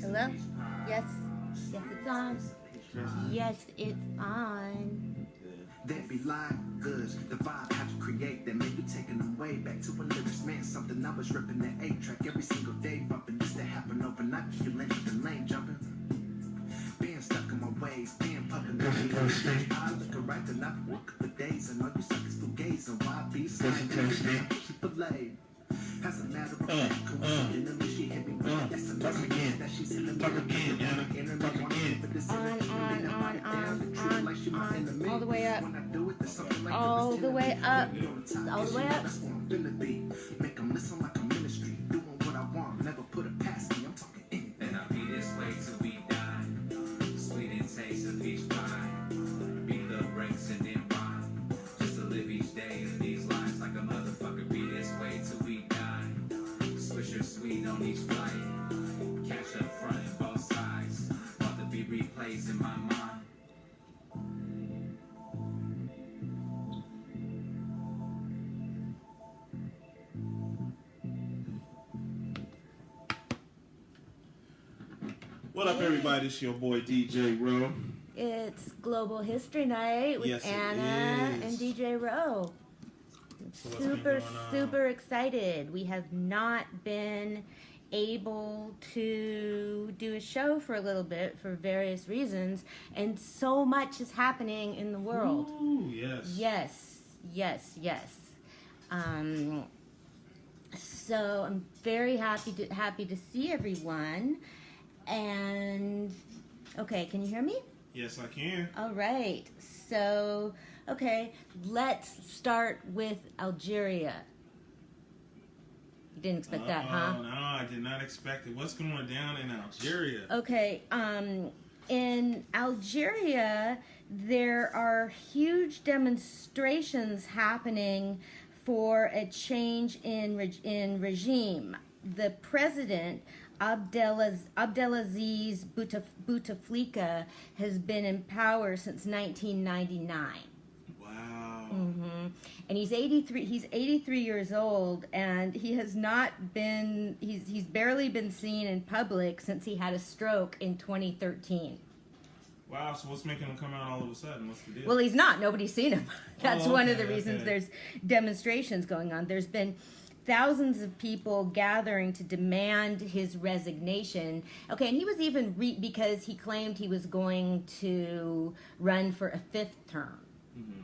Hello? Yes. Yes, it's on. Yes, it's on. That be live goods, the vibe how you create that make you taking them way back to a lyrics man. Something I was ripping that 8-track every single day, bumping this that happen overnight. You lane to the lane jumping, being stuck in my ways, being pumping the heat. I look right and I walk for days, and all you suckers for gays and why be sliding she belayed. As a matter of fact, coincidentally she hit me with that's another again that she's in the middle again. On. All the way up. All the way up. All the way up. Make them listen like a ministry, doing what I want, never put it past me. I'm talking anything. And I'll be this way till we die. Sweet and taste of each pie. Beat the brakes and then rhyme. Just to live each day of these lives like a motherfucker. Be this way till we die. Swisher sweet on each flight. Cash up front and both sides. Want to be replaced in my mind. What up, everybody? It's your boy DJ Rowe. It's Global History Night with Yes, it Anna is. and DJ Rowe. So what's been going on? Super excited. We have not been able to do a show for a little bit for various reasons, and so much is happening in the world. Ooh, yes. Yes. So I'm very happy to see everyone. And okay, can you hear me? Yes, I can. All right. So, okay, let's start with Algeria. You didn't expect that, huh? No, I did not expect it. What's going down in Algeria? Okay, in Algeria, there are huge demonstrations happening for a change in regime. The president, Abdelaziz Bouteflika, has been in power since 1999. Wow. And he's 83. He's 83 years old, and he has not been. He's barely been seen in public since he had a stroke in 2013. Wow. So what's making him come out all of a sudden? What's the deal? Well, he's not. Nobody's seen him. That's one of the reasons okay. there's demonstrations going on. There's been thousands of people gathering to demand his resignation. Okay, and he was even because he claimed he was going to run for a 5th term.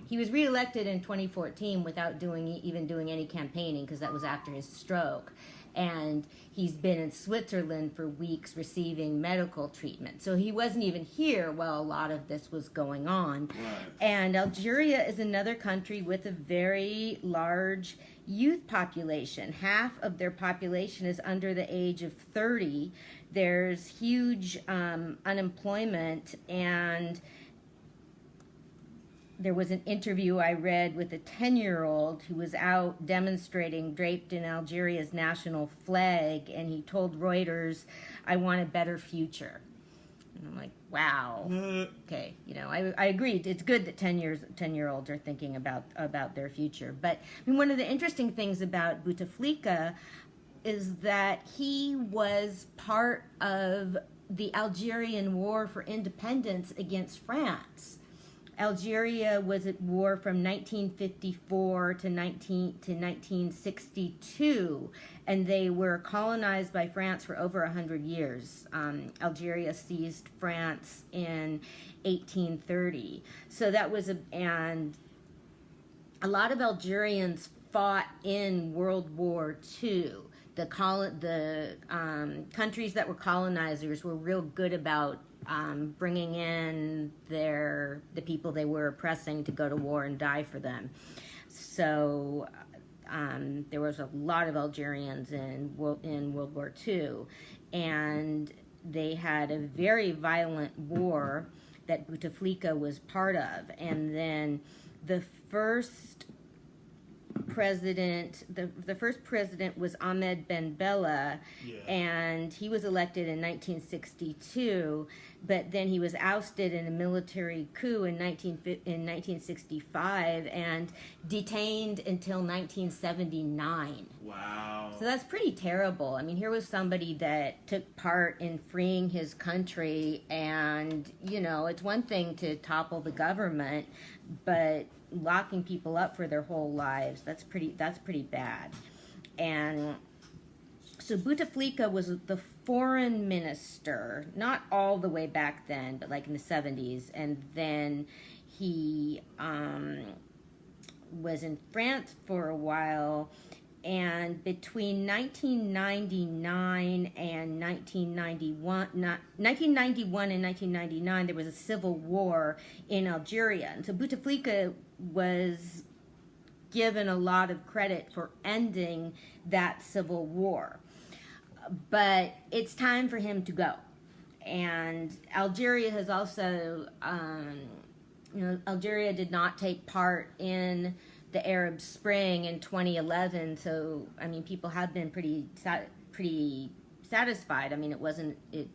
He was reelected in 2014 without even doing any campaigning, because that was after his stroke. And he's been in Switzerland for weeks receiving medical treatment. So he wasn't even here while a lot of this was going on. Right. And Algeria is another country with a very large youth population. Half of their population is under the age of 30. There's huge unemployment, and there was an interview I read with a 10-year-old who was out demonstrating draped in Algeria's national flag, and he told Reuters, "I want a better future." And I'm like, wow. Okay, I agreed. It's good that 10-year-olds are thinking about their future. But I mean, one of the interesting things about Bouteflika is that he was part of the Algerian War for Independence against France. Algeria was at war from 1954 to 1962, and they were colonized by France for over 100 years. Algeria seized France in 1830. So that was and a lot of Algerians fought in World War II. The countries that were colonizers were real good about bringing in the people they were oppressing to go to war and die for them. So there was a lot of Algerians in World War II, and they had a very violent war that Bouteflika was part of. And then the first president was Ahmed Ben Bella, and he was elected in 1962, but then he was ousted in a military coup in 1965 and detained until 1979. Wow. So that's pretty terrible. I mean, here was somebody that took part in freeing his country, and, you know, it's one thing to topple the government, but locking people up for their whole lives, that's pretty bad. And so Bouteflika was the foreign minister, not all the way back then, but like in the 70s, and then he was in France for a while. And between 1999 and 1991 and 1999, there was a civil war in Algeria. And so Bouteflika was given a lot of credit for ending that civil war. But it's time for him to go. And Algeria has also, Algeria did not take part in the Arab Spring in 2011, so I mean, people have been pretty satisfied. I mean, it wasn't a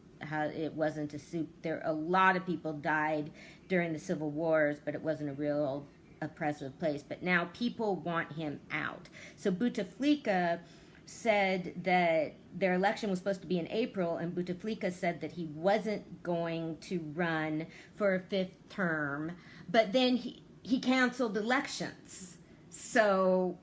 suit. A lot of people died during the civil wars, but it wasn't a real oppressive place. But now people want him out. So Bouteflika said that their election was supposed to be in April, and Bouteflika said that he wasn't going to run for a fifth term, but then he canceled elections. So,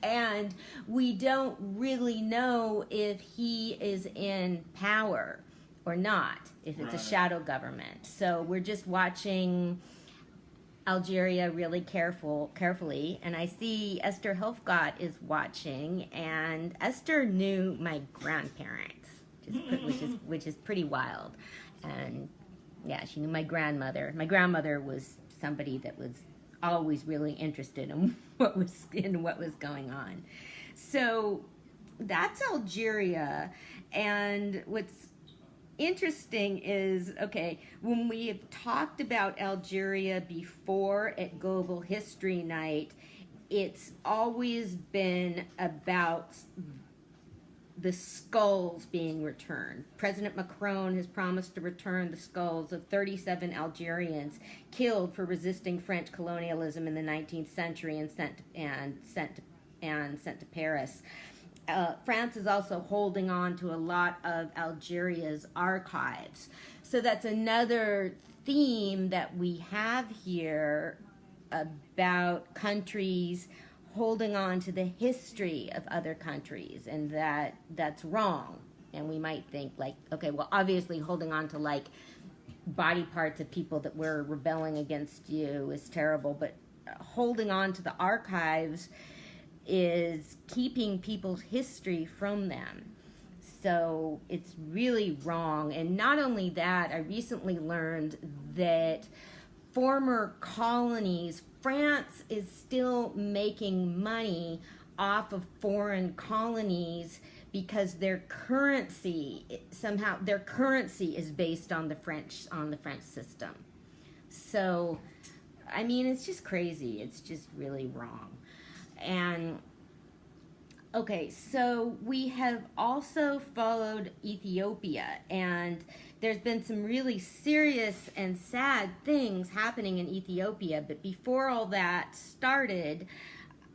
and we don't really know if he is in power or not, if it's a shadow government. So we're just watching Algeria really carefully. And I see Esther Hofgott is watching, and Esther knew my grandparents, which is pretty wild. And yeah, she knew my grandmother. My grandmother was somebody that was always really interested in what was going on. So that's Algeria. And what's interesting is, okay, when we have talked about Algeria before at Global History Night, it's always been about the skulls being returned. President Macron has promised to return the skulls of 37 Algerians killed for resisting French colonialism in the 19th century and sent to Paris. France is also holding on to a lot of Algeria's archives. So that's another theme that we have here about countries holding on to the history of other countries, and that's wrong. And we might think, like, okay, well, obviously holding on to like body parts of people that were rebelling against you is terrible, but holding on to the archives is keeping people's history from them. So it's really wrong. And not only that, I recently learned that former colonies, France is still making money off of foreign colonies because their currency is based on the French system. So, I mean, it's just crazy. It's just really wrong. And okay, so we have also followed Ethiopia, and there's been some really serious and sad things happening in Ethiopia. But before all that started,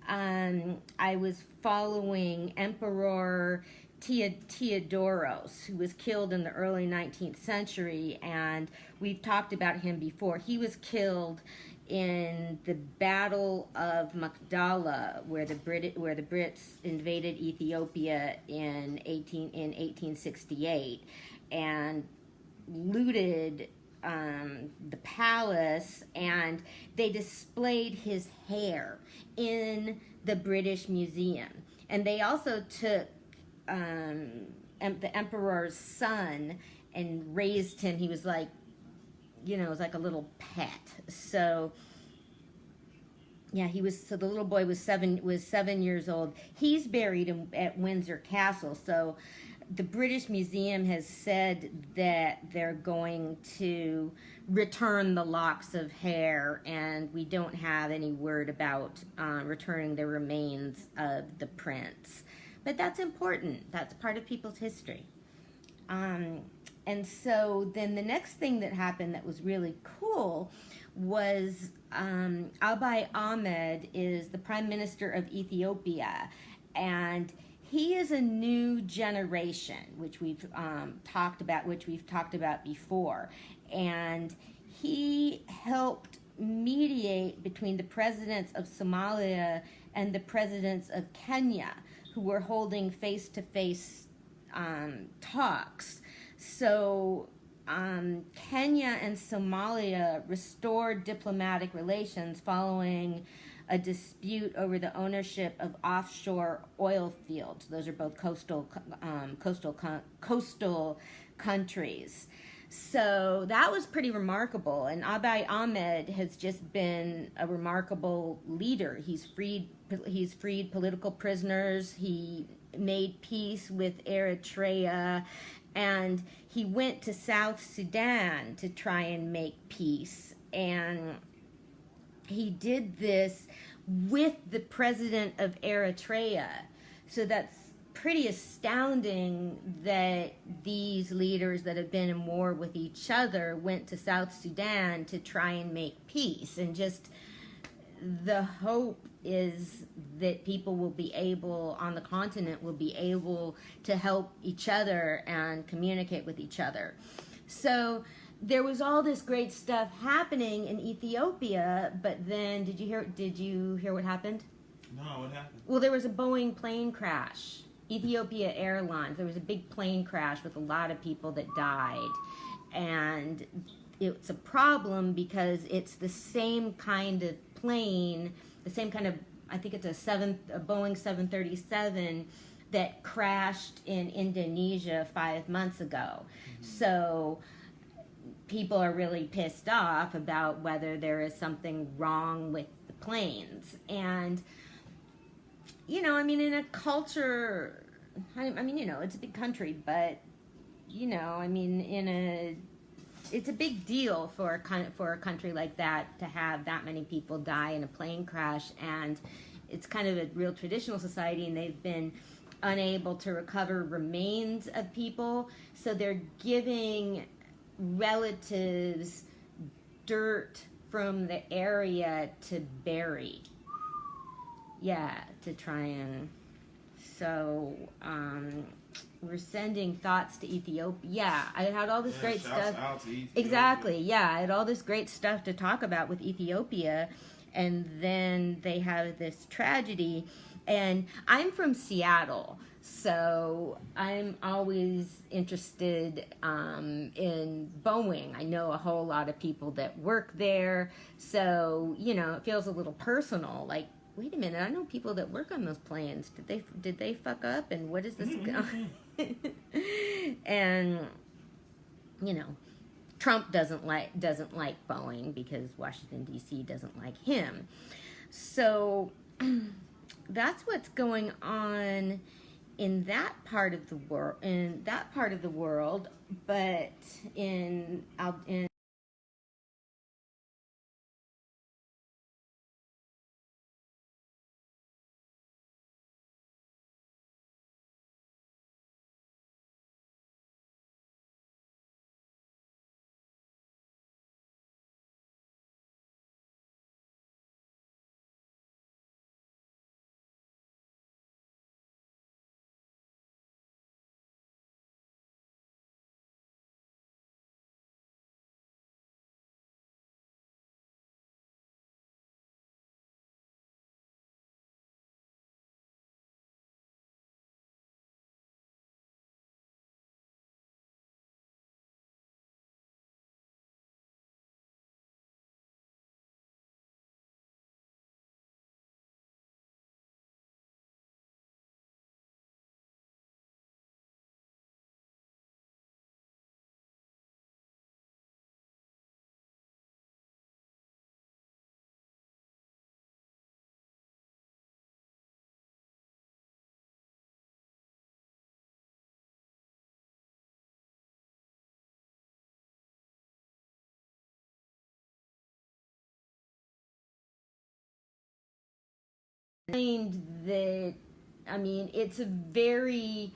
I was following Emperor Theodoros, who was killed in the early 19th century, and we've talked about him before. He was killed in the Battle of Magdala, where the Brits invaded Ethiopia in 1868 and looted the palace, and they displayed his hair in the British Museum. And they also took the emperor's son and raised him. He was like, it was like a little pet. So yeah, so the little boy was 7 years old. He's buried at Windsor Castle. So the British Museum has said that they're going to return the locks of hair, and we don't have any word about returning the remains of the prince. But that's important. That's part of people's history. And so then the next thing that happened that was really cool was Abiy Ahmed is the Prime Minister of Ethiopia, and he is a new generation, which we've talked about before, and he helped mediate between the presidents of Somalia and the presidents of Kenya, who were holding face-to-face talks. So Kenya and Somalia restored diplomatic relations following a dispute over the ownership of offshore oil fields. Those are both coastal countries. So that was pretty remarkable, and Abiy Ahmed has just been a remarkable leader. He's freed political prisoners. He made peace with Eritrea, and he went to South Sudan to try and make peace. And he did this with the president of Eritrea. So that's pretty astounding that these leaders that have been in war with each other went to South Sudan to try and make peace. And just the hope is that people will be able, on the continent, will be able to help each other and communicate with each other. So there was all this great stuff happening in Ethiopia, but then did you hear what happened? No, what happened? Well, there was a Boeing plane crash. Ethiopia Airlines, there was a big plane crash with a lot of people that died. And it's a problem because it's the same kind of plane, the same kind of, I think it's a Boeing 737 that crashed in Indonesia 5 months ago. So people are really pissed off about whether there is something wrong with the planes. And I mean, in a culture, I mean, it's a big country, but, I mean, it's a big deal for a country like that to have that many people die in a plane crash, and it's kind of a real traditional society, and they've been unable to recover remains of people, so they're giving relatives dirt from the area to bury. Yeah, to try and, so, we're sending thoughts to Ethiopia. Yeah, I had all this great stuff. Out to Ethiopia. Exactly, yeah, I had all this great stuff to talk about with Ethiopia, and then they have this tragedy. And I'm from Seattle, so I'm always interested in Boeing. I know a whole lot of people that work there, so, it feels a little personal, like, wait a minute, I know people that work on those planes. Did they fuck up? And what is this? And Trump doesn't like Boeing because Washington D.C. doesn't like him. So that's what's going on in that part of the world. But in that, I mean, it's a very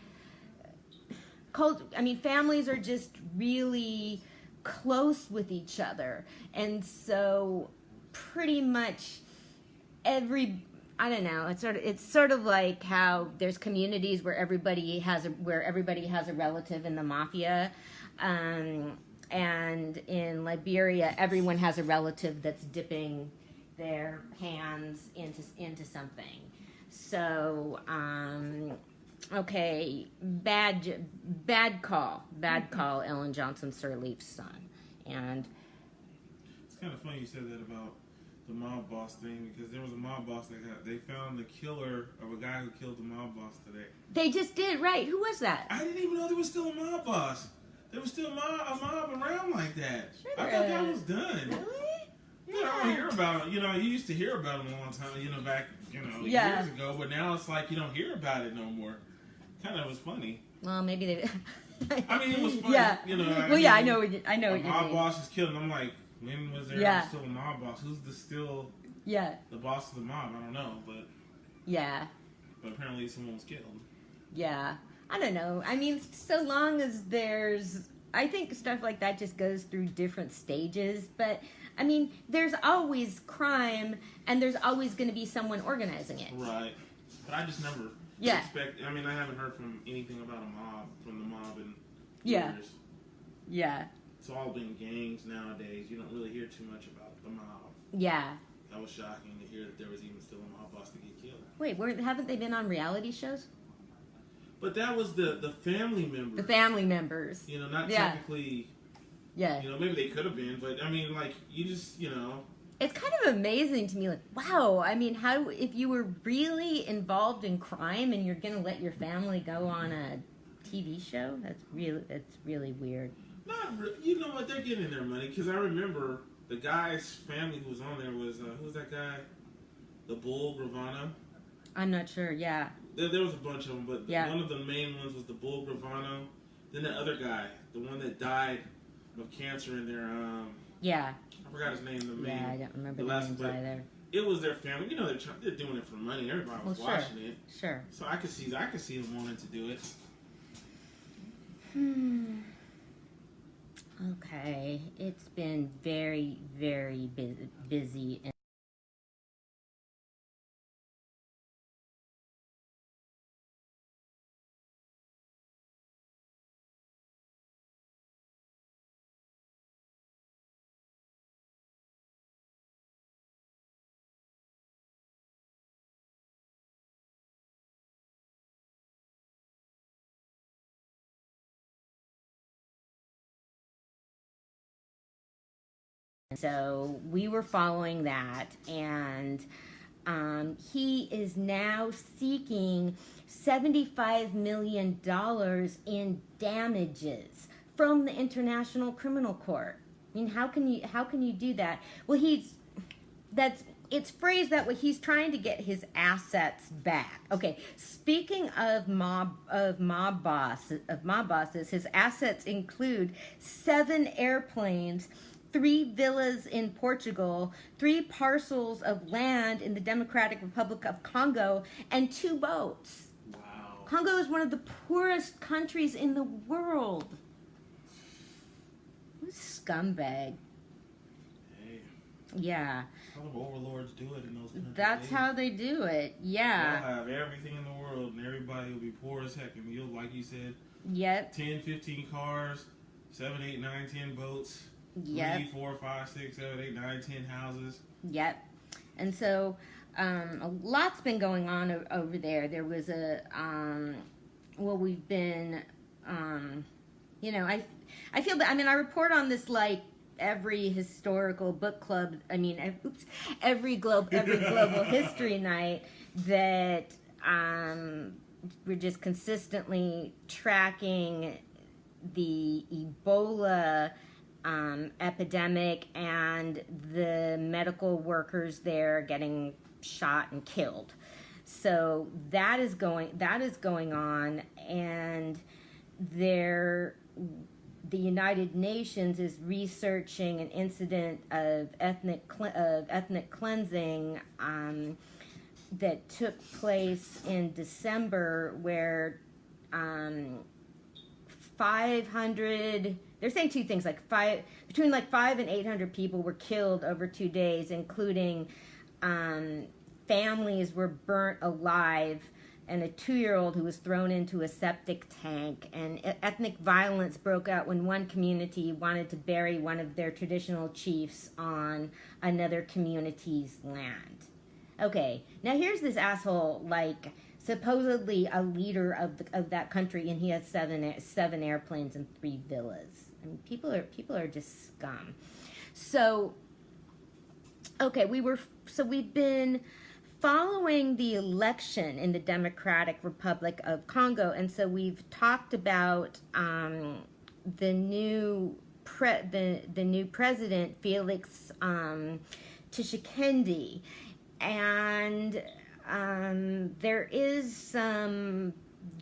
families are just really close with each other, and so pretty much I don't know. It's sort of like how there's communities where everybody has a relative in the mafia, and in Liberia, everyone has a relative that's dipping their hands into something. So, okay, bad call, Ellen Johnson Sirleaf's son, and It's kind of funny you said that about the mob boss thing, because there was a mob boss they found the killer of a guy who killed the mob boss today. they just did, right? Who was that? I didn't even know there was still a mob boss. There was still a mob around like that. Sure I there thought that is. was done. Really? Yeah, I don't hear about it. You know, you used to hear about it a long time, back, Yeah. years ago, but now it's like you don't hear about it no more. Kind of was funny. Well, maybe they. I mean, it was funny. Yeah. I know what you A mean. mob boss is killed, and I'm like, when was there Yeah. still a mob boss? Who's still Yeah. the boss of the mob? I don't know, but apparently someone was killed. Yeah. I don't know. I mean, so long as I think stuff like that just goes through different stages. But, I mean, there's always crime, and there's always going to be someone organizing it. Right. But I just never Yeah. I mean, I haven't heard from anything about from the mob in Yeah. years. Yeah. It's all been gangs nowadays. You don't really hear too much about the mob. Yeah. That was shocking to hear that there was even still a mob boss to get killed. Wait, haven't they been on reality shows? But that was the family members. The family members. Not Yeah. technically, Yeah. maybe they could have been, but I mean, like, you just, It's kind of amazing to me, like, wow, I mean, if you were really involved in crime and you're going to let your family go on a TV show, that's really weird. you know what, they're getting their money, because I remember the guy's family who was on there was, who was that guy? The Bull Gravano? I'm not sure, yeah. There was a bunch of them, but Yeah. one of the main ones was the Bull Gravano. Then the other guy, the one that died of cancer in their, Yeah. I forgot his name, the main. Yeah, I don't remember the last, names but either. It was their family. They're doing it for money. Everybody was Well, watching it. Sure. So I could see them wanting to do it. Okay, it's been very, very busy. So we were following that, and he is now seeking $75 million in damages from the International Criminal Court. I mean, how can you do that? Well, it's phrased that way. He's trying to get his assets back. Okay, speaking of mob bosses, his assets include 7 airplanes, 3 villas in Portugal, 3 parcels of land in the Democratic Republic of Congo, and 2 boats. Wow. Congo is one of the poorest countries in the world. What a scumbag. Hey, Yeah. how the overlords do it in those countries. That's how they do it. Yeah. They'll have everything in the world, and everybody will be poor as heck. And you'll, like you said, Yep. 10, 15 cars, 7, 8, 9, 10 boats. Yep. 3, 4, 5, 6, 7, 8, 9, 10 houses. Yep. And so a lot's been going on over there. There was we've been, I feel that, I report on this like every historical book club, every global history night that we're just consistently tracking the Ebola epidemic and the medical workers there getting shot and killed. So that is going on, and the United Nations is researching an incident of ethnic cleansing that took place in December, where 500. They're saying two things, like between 5 and 800 people were killed over 2 days, including families were burnt alive, and a 2-year-old who was thrown into a septic tank. And ethnic violence broke out when one community wanted to bury one of their traditional chiefs on another community's land. Okay, now here's this asshole, like, supposedly a leader of that country, and he has seven airplanes and 3 villas. I mean, people are just scum. So, okay, we've been following the election in the Democratic Republic of Congo, and so we've talked about the new president, Felix Tshisekedi, and there is some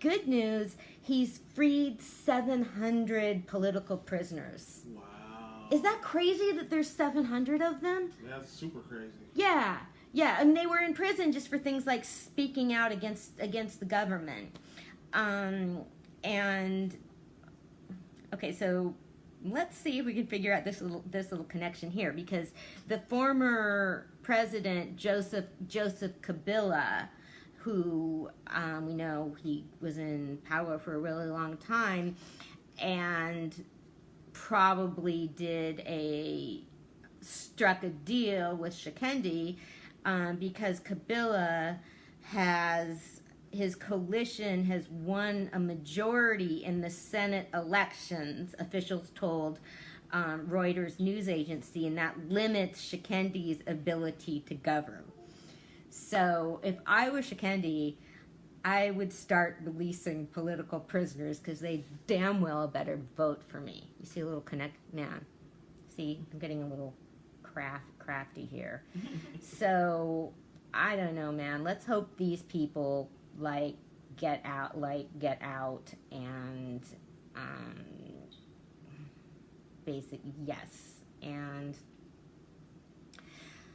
good news. He's freed 700 political prisoners. Wow. Is that crazy that there's 700 of them? That's super crazy. Yeah, and they were in prison just for things like speaking out against the government. And okay, so let's see if we can figure out this little connection here, because the former president Joseph Kabila, who we know he was in power for a really long time, and probably struck a deal with Tshisekedi, because Kabila his coalition has won a majority in the Senate elections, officials told Reuters news agency, and that limits Tshisekedi's ability to govern. So if I were Tshisekedi, I would start releasing political prisoners, because they damn well better vote for me. You see a little man. See, I'm getting a little crafty here. So I don't know, man. Let's hope these people get out and yes. And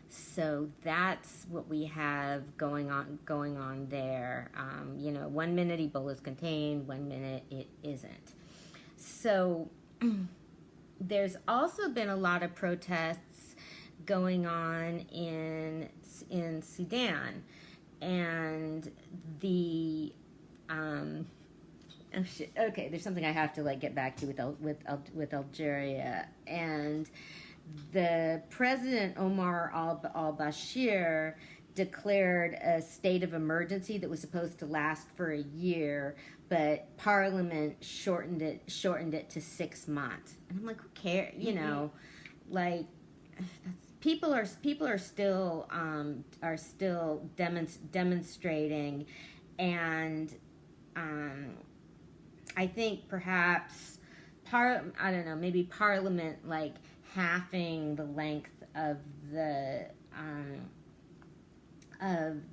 so that's what we have going on there. 1 minute Ebola is contained, 1 minute it isn't. So there's also been a lot of protests going on in Sudan, and the okay, there's something I have to get back to with Algeria. And the President Omar al-Bashir declared a state of emergency that was supposed to last for a year, but Parliament shortened it to 6 months. And I'm like, who cares? People are still demonstrating, and I think perhaps maybe Parliament halving the length of the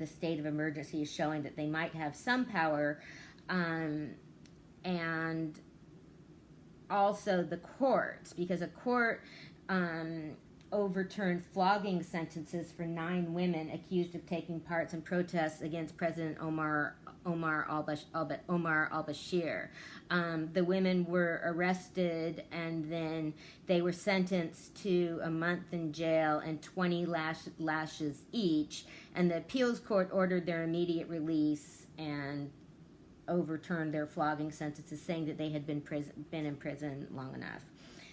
state of emergency is showing that they might have some power, and also the courts, because a court overturned flogging sentences for 9 women accused of taking part in protests against President Omar al-Bashir. The women were arrested, and then they were sentenced to a month in jail and 20 lashes each. And the appeals court ordered their immediate release and overturned their flogging sentences, saying that they had been in prison long enough.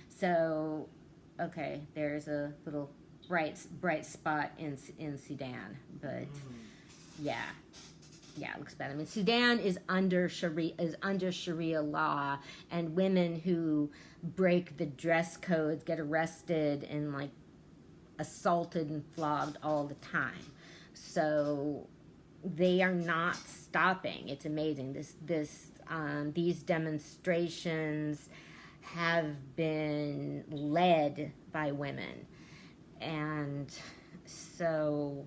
So, okay, there's a little bright spot in Sudan, but yeah, it looks bad. I mean, Sudan is under Sharia law, and women who break the dress codes get arrested and assaulted and flogged all the time. So they are not stopping. It's amazing. These demonstrations have been led by women, and so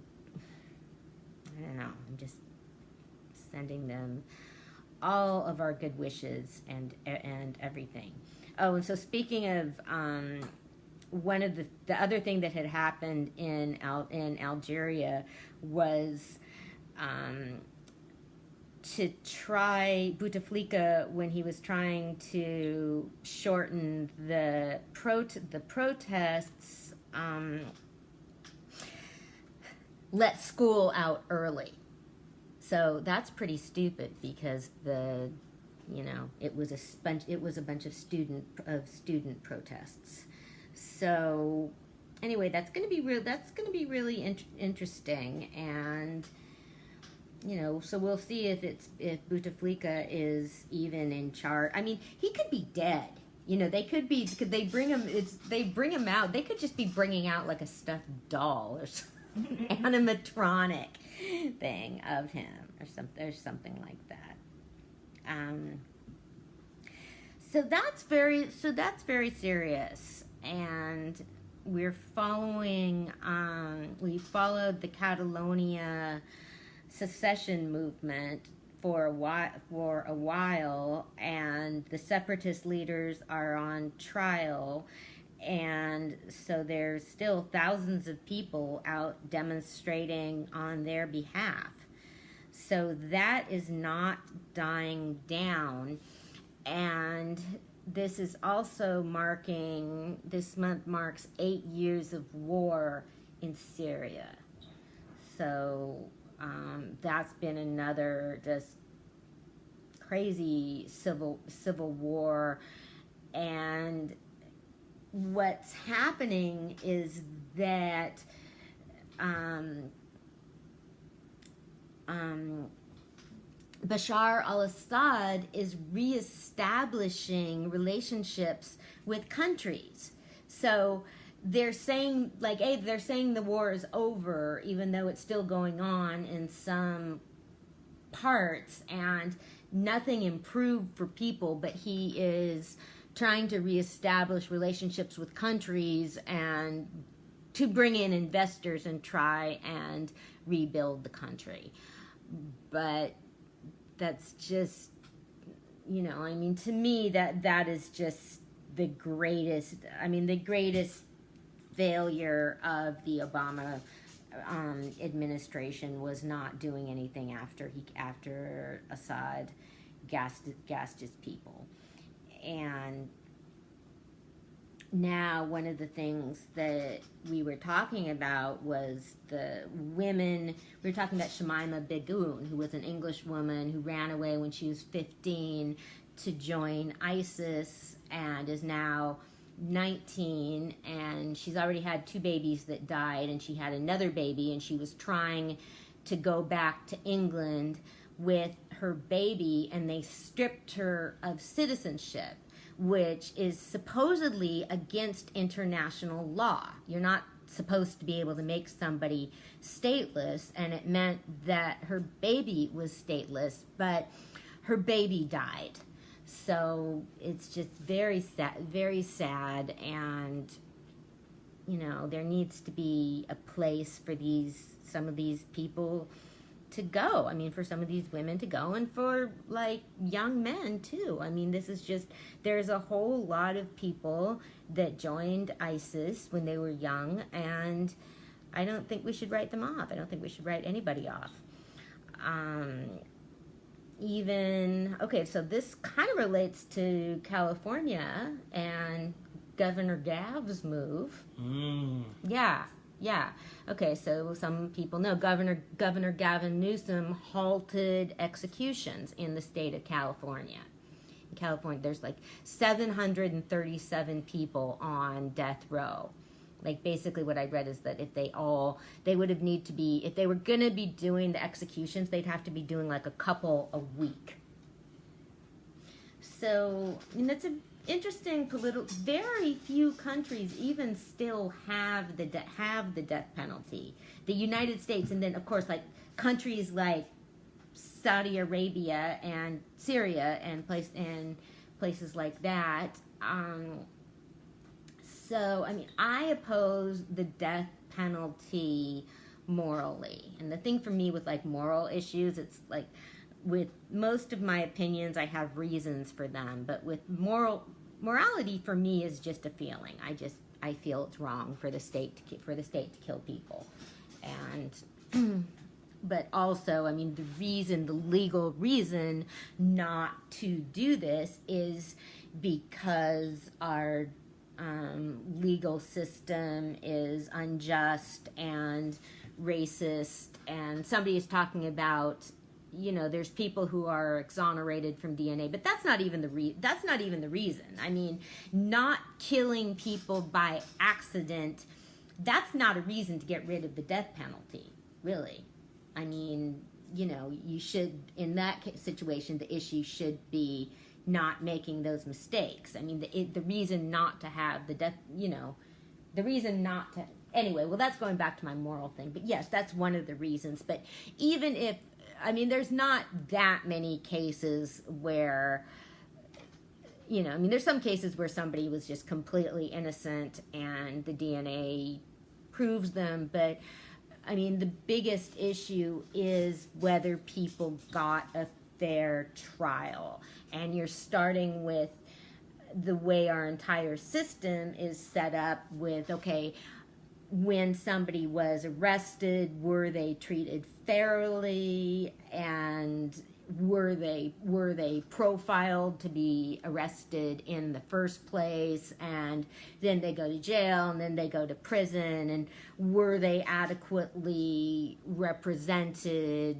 I don't know. I'm just sending them all of our good wishes and everything. Oh, and so speaking of one of the other thing that had happened in Algeria was to try Bouteflika when he was trying to shorten the protests, let school out early. So that's pretty stupid because it was a bunch of student protests. So anyway, that's going to be really interesting, and so we'll see if Bouteflika is even in charge. I mean, he could be dead. Could they bring him out? They could just be bringing out like a stuffed doll or some animatronic thing of him or something like that. So that's very serious, and we followed the Catalonia secession movement for a while, and the separatist leaders are on trial, and so there's still thousands of people out demonstrating on their behalf. So that is not dying down, and this month marks 8 years of war in Syria. So that's been another just crazy civil war, and what's happening is that Bashar al-Assad is reestablishing relationships with countries. So they're saying the war is over, even though it's still going on in some parts, and nothing improved for people, but he is trying to reestablish relationships with countries and to bring in investors and try and rebuild the country. But that's just, to me, that is just the greatest failure of the Obama administration was not doing anything after Assad gassed his people. And now one of the things that we were talking about was the women. We were talking about Shamima Begum, who was an English woman who ran away when she was 15 to join ISIS and is now 19, and she's already had 2 babies that died, and she had another baby, and she was trying to go back to England with her baby, and they stripped her of citizenship, which is supposedly against international law. You're not supposed to be able to make somebody stateless, and it meant that her baby was stateless, but her baby died. So it's just very sad, and there needs to be a place for some of these people to go. I mean, for some of these women to go, and for young men too. I mean, there's a whole lot of people that joined ISIS when they were young, and I don't think we should write them off. I don't think we should write anybody off. So this kind of relates to California and Governor Gav's move. Yeah. Okay, so some people know Governor Gavin Newsom halted executions in the state of California. In California, there's 737 people on death row. Basically what I read is that if they were going to be doing the executions, they'd have to be doing a couple a week. So, that's an interesting very few countries even still have the death penalty. The United States, and then of course countries like Saudi Arabia and Syria and places like that. So, I oppose the death penalty morally. And the thing for me with I issues, it's with most of my opinions, I have reasons for them. But with morality for me is just a feeling. I feel it's wrong for the state to kill people. And but also, I mean, the legal reason not to do this is because our legal system is unjust and racist. And somebody is talking about, there's people who are exonerated from DNA, but that's not even the reason. I mean, not killing people by accident, that's not a reason to get rid of the death penalty, really. I mean, you should, in that situation, the issue should be not making those mistakes. I mean, the reason not to have the death, the reason not to, anyway, well, that's going back to my moral thing. But yes, that's one of the reasons. But even if, I mean, there's not that many cases where, there's some cases where somebody was just completely innocent and the DNA proves them. But, I mean, the biggest issue is whether people got a fair trial. And you're starting with the way our entire system is set up with, okay, when somebody was arrested, were they treated fairly, and were they profiled to be arrested in the first place, and then they go to jail, and then they go to prison, and were they adequately represented?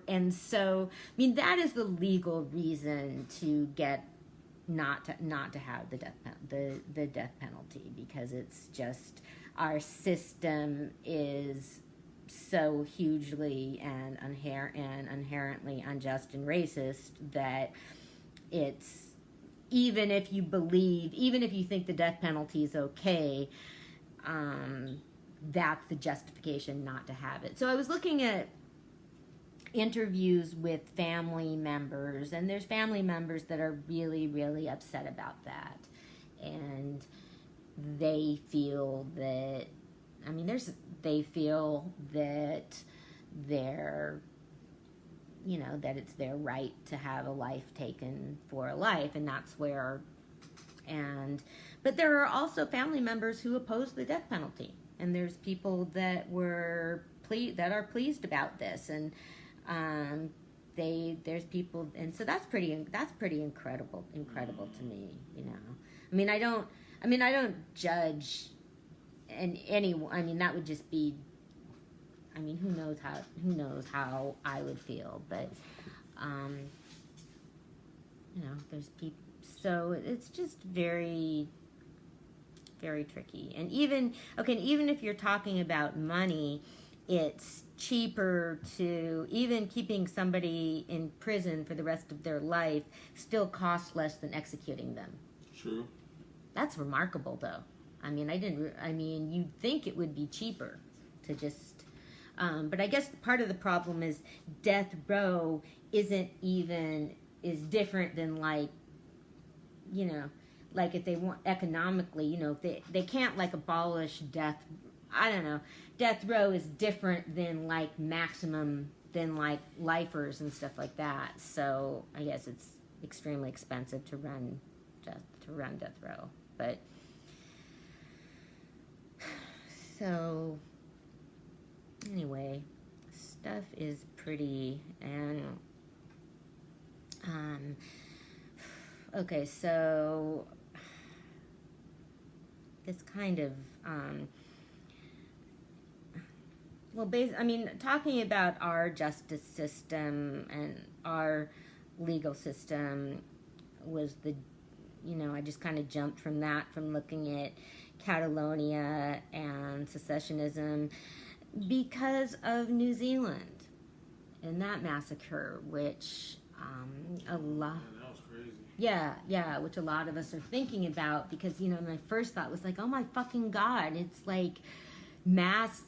And so, I mean, that is the legal reason to get not to have the death penalty, because it's just, our system is so hugely and inherently unjust and racist that it's, even if you think the death penalty is okay, that's the justification not to have it. So I was looking at interviews with family members, and there's family members that are really, really upset about that, and they feel that, I mean, they feel that they're, that it's their right to have a life taken for a life, and that's where, but there are also family members who oppose the death penalty, and there's people that are pleased about this, and there's people, and so that's pretty incredible to me, I mean, I don't judge anyone. I mean, that would just be, I mean, who knows how I would feel, but there's people, so it's just very, very tricky. And even if you're talking about money, it's cheaper to, even keeping somebody in prison for the rest of their life still costs less than executing them. True. That's remarkable, though. I mean, you'd think it would be cheaper to just, but I guess part of the problem is death row is different than like if they want economically, if they can't like abolish death, I don't know. Death row is different than like maximum, than like lifers and stuff like that. So I guess it's extremely expensive to run death row. But so anyway, stuff is pretty, and okay, so this kind of talking about our justice system and our legal system was I just kind of jumped from that, from looking at Catalonia and secessionism, because of New Zealand and that massacre, which a lot... Man, that was crazy. Yeah, which a lot of us are thinking about, because, my first thought was like, oh my fucking God, it's like mass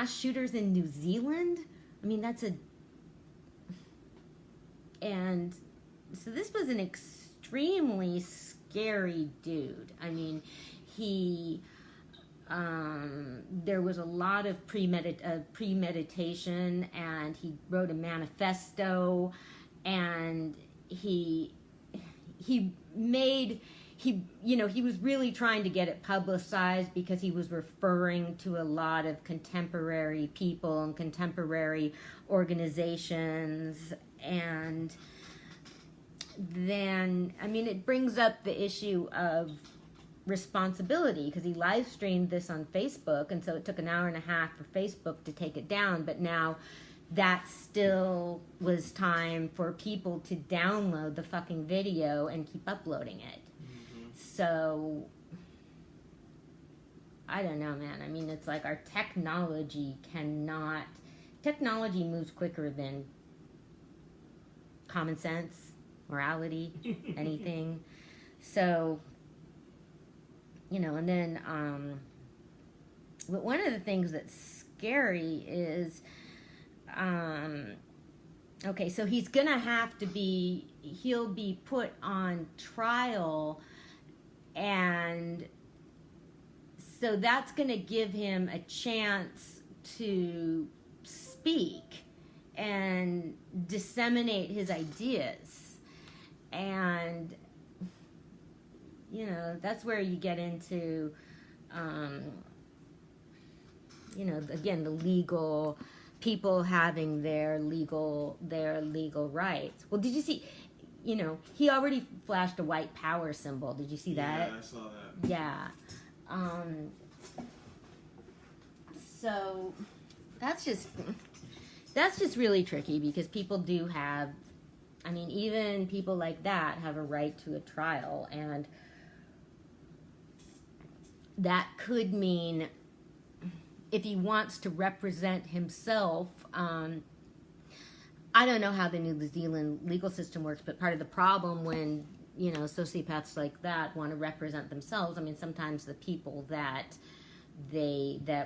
shooters in New Zealand? I mean, and so this was an extremely scary dude. I mean, there was a lot of premeditation, and he wrote a manifesto, and he he was really trying to get it publicized because he was referring to a lot of contemporary people and contemporary organizations. And then, I mean, it brings up the issue of responsibility, because he live streamed this on Facebook, and so it took an hour and a half for Facebook to take it down, but now that still was time for people to download the fucking video and keep uploading it. So I don't know, man. I mean, it's like our technology moves quicker than common sense, morality, anything. So, and then but one of the things that's scary is okay, so he'll be put on trial, and so that's going to give him a chance to speak and disseminate his ideas. And that's where you get into again, the legal people having their legal rights. Well, did you see, he already flashed a white power symbol. Did you see that? Yeah, I saw that. Yeah. So that's just really tricky, because people do have, I mean, even people like that have a right to a trial, and that could mean, if he wants to represent himself, I don't know how the New Zealand legal system works, but part of the problem when, sociopaths like that want to represent themselves, I mean, sometimes the people that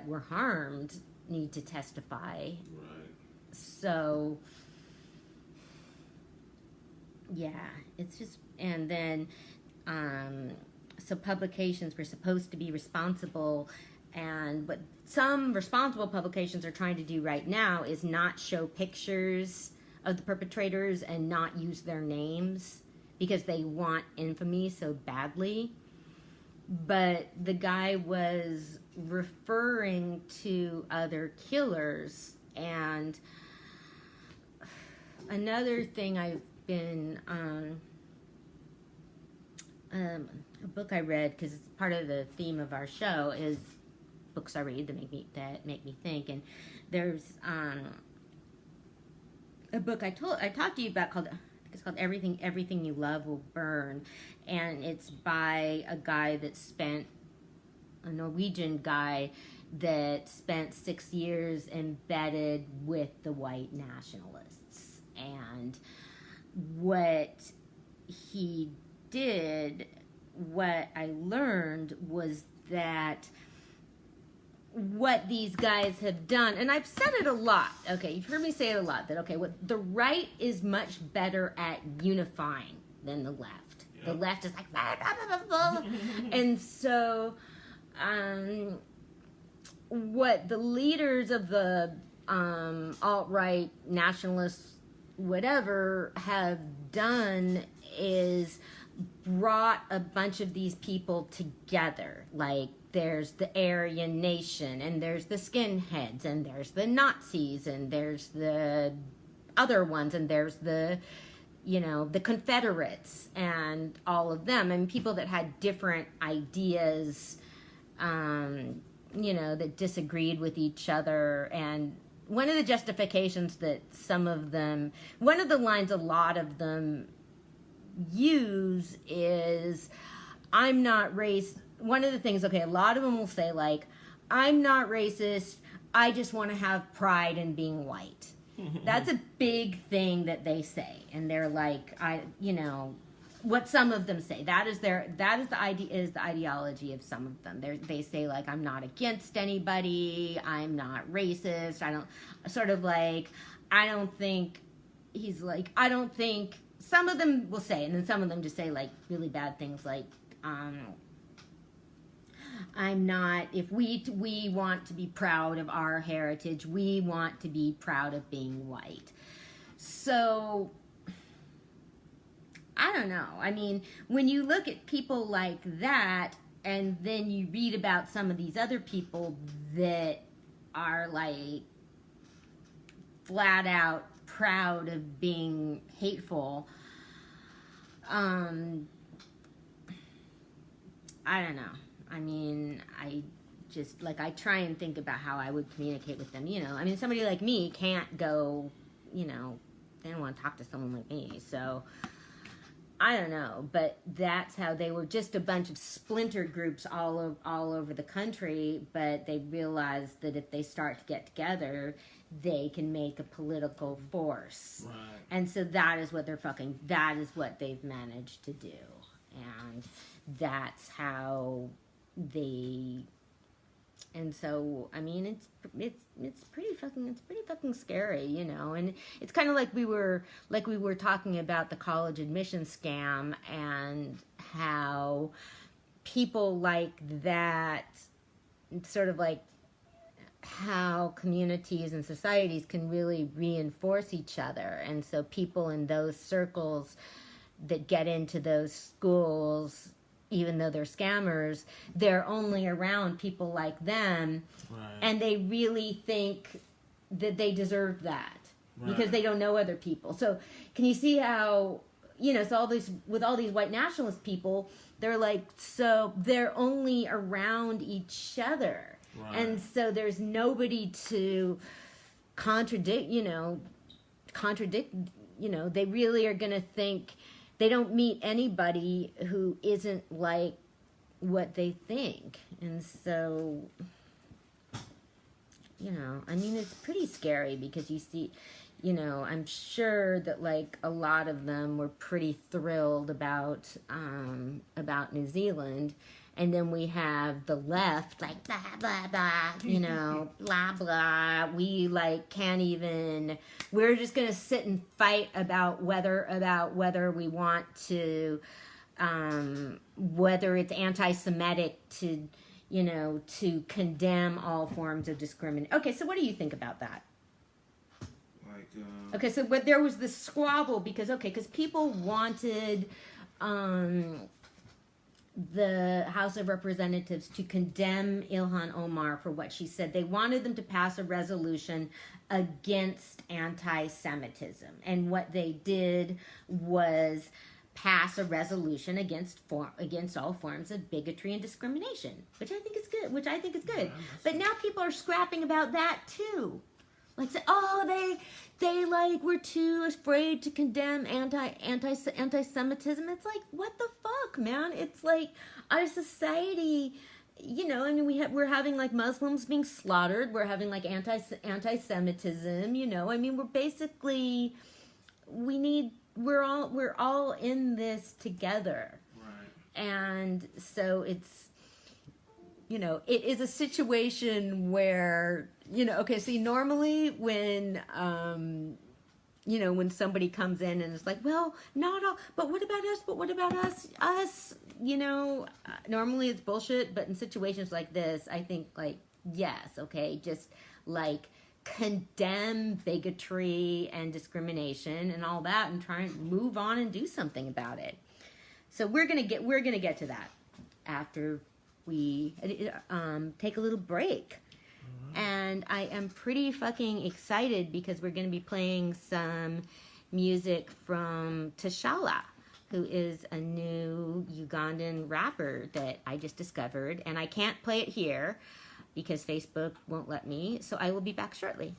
were harmed need to testify. Right. So, yeah, it's just, and then, so publications were supposed to be responsible, and what some responsible publications are trying to do right now is not show pictures of the perpetrators and not use their names, because they want infamy so badly. But the guy was referring to other killers. And another thing I've been a book I read, because it's part of the theme of our show, is books I read that make me think. And there's a book I talked to you about called, I think it's called Everything You Love Will Burn, and it's by a Norwegian guy that spent 6 years embedded with the white nationalists. And what he did, what I learned, was that what these guys have done, and I've said it a lot, okay, you've heard me say it a lot, that, okay, what the right is much better at unifying than the left. Yep. The left is like, blah, blah, blah, blah, blah. And so, what the leaders of the alt-right nationalists, whatever, have done is brought a bunch of these people together. Like, there's the Aryan Nation, and there's the skinheads, and there's the Nazis, and there's the other ones, and there's the Confederates, and all of them. I mean, people that had different ideas, that disagreed with each other. And one of the justifications that one of the lines a lot of them use is, I'm not racist. One of the things, okay, a lot of them will say, like, I'm not racist, I just want to have pride in being white. That's a big thing that they say. And they're like, what some of them say. That is the ideology of some of them. They say, like, I'm not against anybody, I'm not racist, some of them will say, and then some of them just say, like, really bad things, like, I'm not, if we want to be proud of our heritage, we want to be proud of being white. So, I don't know. I mean, when you look at people like that, and then you read about some of these other people that are like flat out proud of being hateful, I don't know. I mean, I just, like, I try and think about how I would communicate with them, you know. I mean, somebody like me can't go, you know, they don't want to talk to someone like me, so I don't know, but that's how they were, just a bunch of splinter groups all over the country, but they realized that if they start to get together, they can make a political force. Right. And so that is what they've managed to do. And that's how they, and so, I mean, it's pretty fucking scary, you know. And it's kind of like we were talking about the college admission scam, and how people like that, sort of like how communities and societies can really reinforce each other. And so people in those circles that get into those schools, even though they're scammers, they're only around people like them, Right. and they really think that they deserve that, Right. because they don't know other people. So can you see how, you know, so all these white nationalist people, they're like, so they're only around each other. Right. And so there's nobody to contradict, you know, they really are going to think, they don't meet anybody who isn't like what they think. And so, you know, I mean, it's pretty scary, because you see, you know, I'm sure that like a lot of them were pretty thrilled about New Zealand. And then we have the left, like, blah, blah, blah, you know, blah, blah. We, like, can't even, we're just going to sit and fight about whether we want to, whether it's anti-Semitic to, you know, to condemn all forms of discrimination. Okay, so what do you think about that? Like, Okay, so but there was this squabble because people wanted the House of Representatives to condemn Ilhan Omar for what she said. They wanted them to pass a resolution against anti-Semitism. And what they did was pass a resolution against all forms of bigotry and discrimination, which I think is good. But now people are scrapping about that too. Like, say, oh, they like were too afraid to condemn anti-Semitism. It's like, what the fuck, man? It's like our society, you know. I mean, we're having like Muslims being slaughtered. We're having like anti-Semitism. You know, I mean, we're all in this together. right. And so it's, you know, it is a situation where, you know, okay, see, normally when, you know, when somebody comes in and it's like, well, not all, but what about us, you know, normally it's bullshit, but in situations like this, I think, like, yes, okay, just, like, condemn bigotry and discrimination and all that and try and move on and do something about it. So we're gonna get to that after we take a little break. And I am pretty fucking excited because we're going to be playing some music from Tashala, who is a new Ugandan rapper that I just discovered. And I can't play it here because Facebook won't let me. So I will be back shortly.